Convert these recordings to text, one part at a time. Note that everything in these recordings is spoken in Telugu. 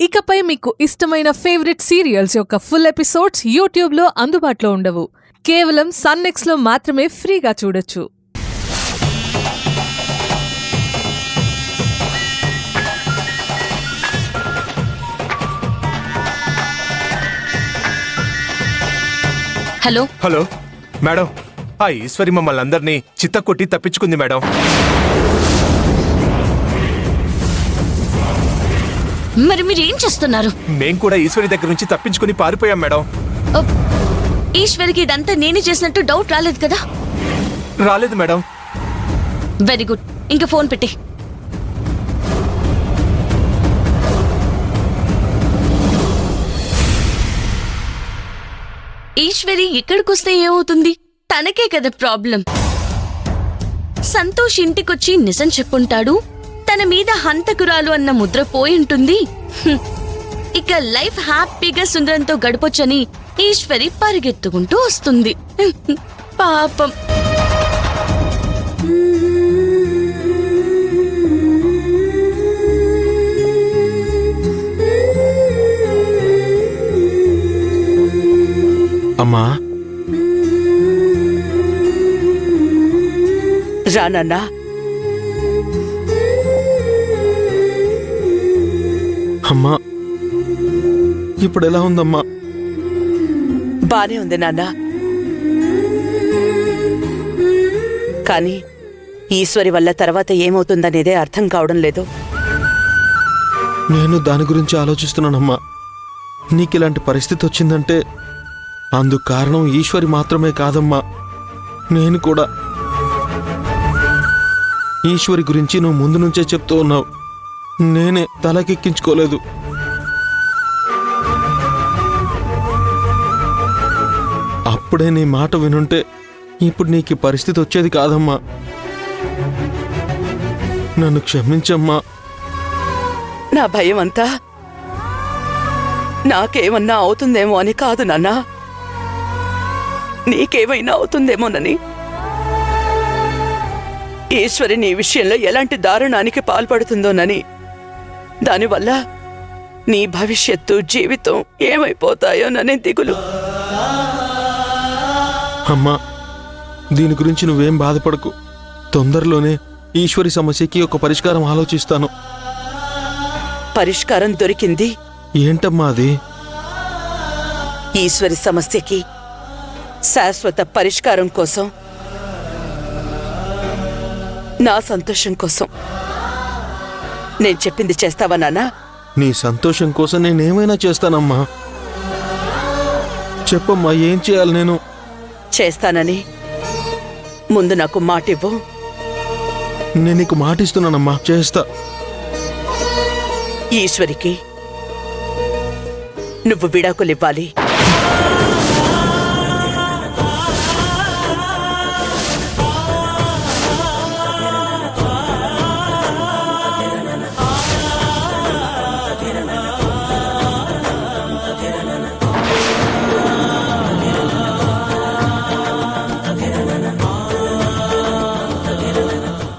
ఇకపై మీకు ఇష్టమైన ఫేవరెట్ సీరియల్స్ యొక్క ఫుల్ ఎపిసోడ్స్ యూట్యూబ్లో అందుబాటులో ఉండవు. కేవలం సన్నెక్స్లో మాత్రమే ఫ్రీగా చూడొచ్చు. హలో హలో మేడం, ఆ ఈశ్వరి మమ్మల్ని అందరినీ చిత్తకొట్టి తప్పించుకుంది మేడం. మరి మీరు ఏం చేస్తున్నారు? మేం కూడా ఈశ్వరి దగ్గర నుంచి తప్పించుకుని పారిపోయాం మేడం. ఈశ్వరికి ఇదంతా నేనే చేసినట్టు డౌట్ రాలేదు కదా? రాలేదు మేడం. వెరీ గుడ్, ఇంకా ఫోన్ పెట్టి. ఈశ్వరి ఇక్కడికొస్తే ఏమవుతుంది? తనకే కదా ప్రాబ్లం. సంతోష్ ఇంటికొచ్చి నిజం చెప్పుంటాడు. తన మీద హంతకురాలు అన్న ముద్ర పోయింటుంది. ఇక లైఫ్ హ్యాపీగా సుందరంతో గడపొచ్చని ఈశ్వరి పరిగెత్తుకుంటూ వస్తుంది. పాపం. అమ్మా రానన్నా. అమ్మా ఇప్పుడు ఎలా ఉందమ్మా? బానే ఉంది నాన్న. కానీ ఈశ్వరి వల్ల తర్వాత ఏమవుతుందనేదే అర్థం కావడం లేదు. నేను దాని గురించి ఆలోచిస్తున్నానమ్మా. నీకిలాంటి పరిస్థితి వచ్చిందంటే అందుకు కారణం ఈశ్వరి మాత్రమే కాదమ్మా, నేను కూడా. ఈశ్వరి గురించి నువ్వు ముందు నుంచే చెప్తూ ఉన్నావు, నేనే తలకెక్కించుకోలేదు. అప్పుడే నీ మాట వినుంటే ఇప్పుడు నీకు పరిస్థితి వచ్చేది కాదమ్మా. నన్ను క్షమించమ్మా. నా భయం అంతా నాకేమన్నా అవుతుందేమో అని కాదు నాన్నా, నీకేమైనా అవుతుందేమోనని. ఈశ్వరి నీ విషయంలో ఎలాంటి దారుణానికి పాల్పడుతుందోనని. దానివల్ల నీ భవిష్యత్తు, జీవితం ఏమైపోతాయోననే దిగులు. అమ్మా, దీని గురించి నువ్వేం బాధపడకు. తొందరలోనే ఈశ్వరి సమస్యకి ఒక పరిష్కారం ఆలోచిస్తాను. పరిష్కారం దొరికింది. ఏంటమ్మా అది? ఈశ్వరి సమస్యకి శాశ్వత పరిష్కారం కోసం, నా సంతోషం కోసం. నేను చెప్పింది చేస్తావా నాన్నా? నీ సంతోషం కోసం నేనేమైనా చేస్తానమ్మా. చెప్పమ్మా, ఏం చేయాలి నేను? చేస్తానని ముందు నాకు మాటివ్వు. నేను నీకు మాటిస్తున్నానమ్మా, చేస్తా. ఈశ్వరికి నువ్వు విడాకులివ్వాలి.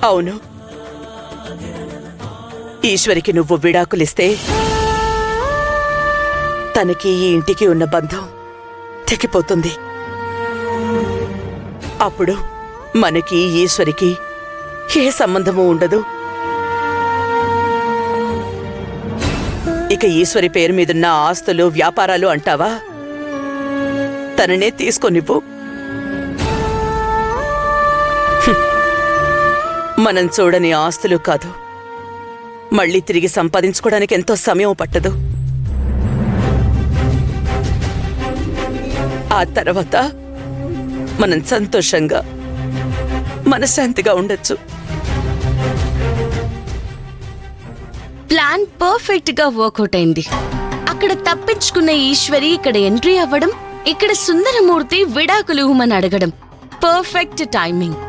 అవును, ఈశ్వరికి నువ్వు విడాకులిస్తే తనకి ఈ ఇంటికి ఉన్న బంధం తెగిపోతుంది. అప్పుడు మనకి ఈశ్వరికి ఏ సంబంధము ఉండదు. ఇక ఈశ్వరి పేరు మీదున్న ఆస్తులు, వ్యాపారాలు అంటావా? తననే తీసుకోనివ్వు. మనం చూడని ఆస్తులు కాదు, మళ్ళీ తిరిగి సంపాదించుకోవడానికి ఎంతో సమయం పట్టదు. ఆ తర్వాత మనం సంతోషంగా, మనశ్శాంతిగా ఉండొచ్చు. ప్లాన్ పర్ఫెక్ట్ గా వర్కౌట్ అయింది. అక్కడ తప్పించుకున్న ఈశ్వరి ఇక్కడ ఎంట్రీ అవ్వడం, ఇక్కడ సుందరమూర్తి విడాకులు ఇవ్వమని అడగడం. Perfect timing.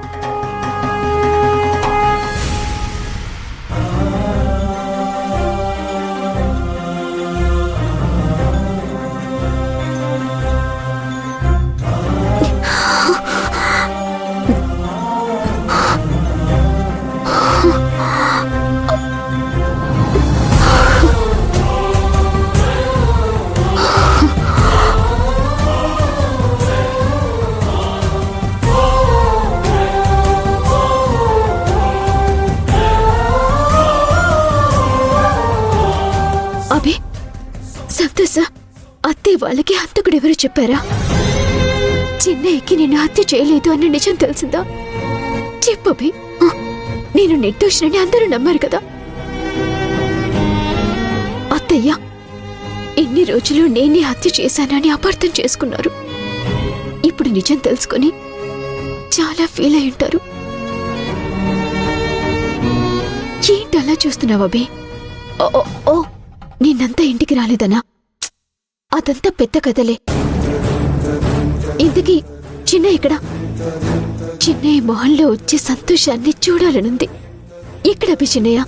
సార్, అత్తయ్య వాళ్ళకి హంతకుడెవరో చెప్పారా? చిన్నయ్యకి నేను హత్య చేయలేదు అన్న నిజం తెలిసిందా? చెప్పబి, నేను నిర్దోషినని అందరూ నమ్మారు కదా. అత్తయ్య ఇన్ని రోజులు నేనే హత్య చేశానని అపార్థం చేసుకున్నారు. ఇప్పుడు నిజం తెలుసుకొని చాలా ఫీల్ అయి ఉంటారు. ఏంటి అలా చూస్తున్నావు అభి? ఓ నిన్నంతా ఇంటికి రాలేదనా? అదంతా పెద్ద కథలే. ఇంతకీ చిన్న ఇక్కడ? చిన్నయ్య మొహంలో వచ్చే సంతోషాన్ని చూడాలనుంది. ఎక్కడ అభి చిన్నయ్య?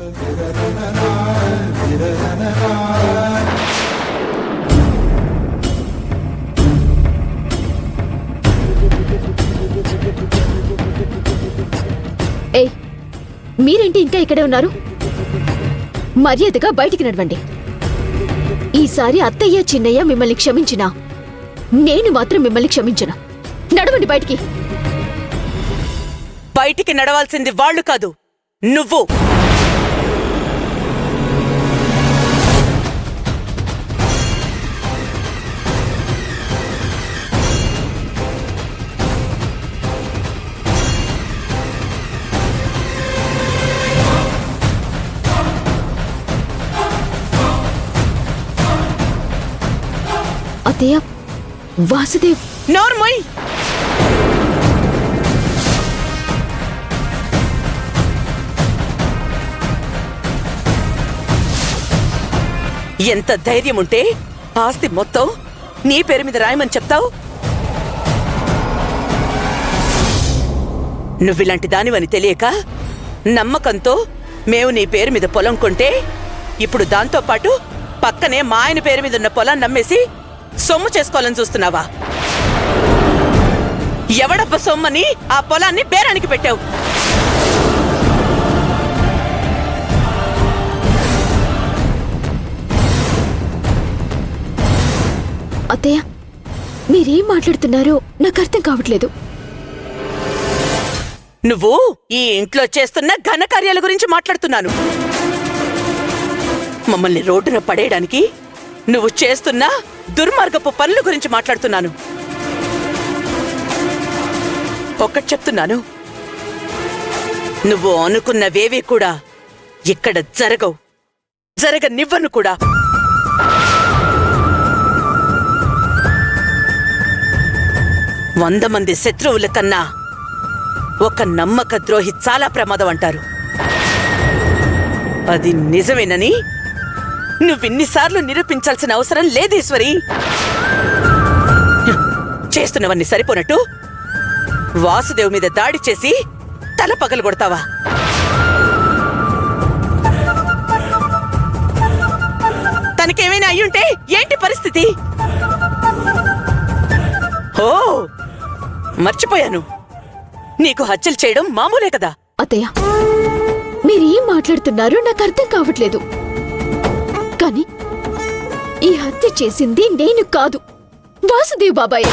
ఏయ్, మీరేంటి ఇంకా ఇక్కడే ఉన్నారు? మర్యాదగా బయటికి నడవండి. ఈసారి అత్తయ్య చిన్నయ్య మిమ్మల్ని క్షమించినా నేను మాత్రం మిమ్మల్ని క్షమించను. నడవండి బయటికి. బయటికి నడవాల్సింది వాళ్ళు కాదు, నువ్వు. అత్తయ్య, వాసుదేవ్. నోర్మోయ్. ఎంత ధైర్యం ఉంటే ఆస్తి మొత్తం నీ పేరు మీద రాయమని చెప్తావు? నువ్విలాంటి దానివని తెలియక నమ్మకంతో మేము నీ పేరు మీద పొలం కొంటే ఇప్పుడు దాంతో పాటు పక్కనే మా ఆయన పేరు మీద ఉన్న పొలాన్ని నమ్మేసి సొమ్ము చేసుకోవాలని చూస్తున్నావా? ఎవడప్ప సొమ్మని ఆ పొలాన్ని బేరానికి పెట్టావు? అత్తయ్య, మీరేం మాట్లాడుతున్నారో నాకు అర్థం కావట్లేదు. నువ్వు ఈ ఇంట్లో చేస్తున్న ఘనకార్యాల గురించి మాట్లాడుతున్నాను. మమ్మల్ని రోడ్డున పడేయడానికి నువ్వు చేస్తున్న దుర్మార్గపు పనుల గురించి మాట్లాడుతున్నాను. ఒక్కటి చెప్తున్నాను, నువ్వు అనుకున్నవేవీ కూడా ఇక్కడ జరగవు, జరగనివ్వను కూడా. వంద మంది శత్రువుల కన్నా ఒక నమ్మక ద్రోహి చాలా ప్రమాదం అంటారు. అది నిజమేనని నువ్విన్నిసార్లు నిరూపించాల్సిన అవసరం లేదు ఈశ్వరి. చేస్తున్నవన్నీ సరిపోనట్టు వాసుదేవ్ మీద దాడి చేసి తల పగలగొడతావా? తనకేమైనా అయ్యుంటే ఏంటి పరిస్థితి? ఓ, మర్చిపోయాను, నీకు హత్యలు చేయడం మామూలే కదా. అత్తయ్య, మీరేం మాట్లాడుతున్నారో నాకు అర్థం కావట్లేదు. కానీ ఈ హత్య చేసింది నేను కాదు, వాసుదేవ్ బాబాయ్.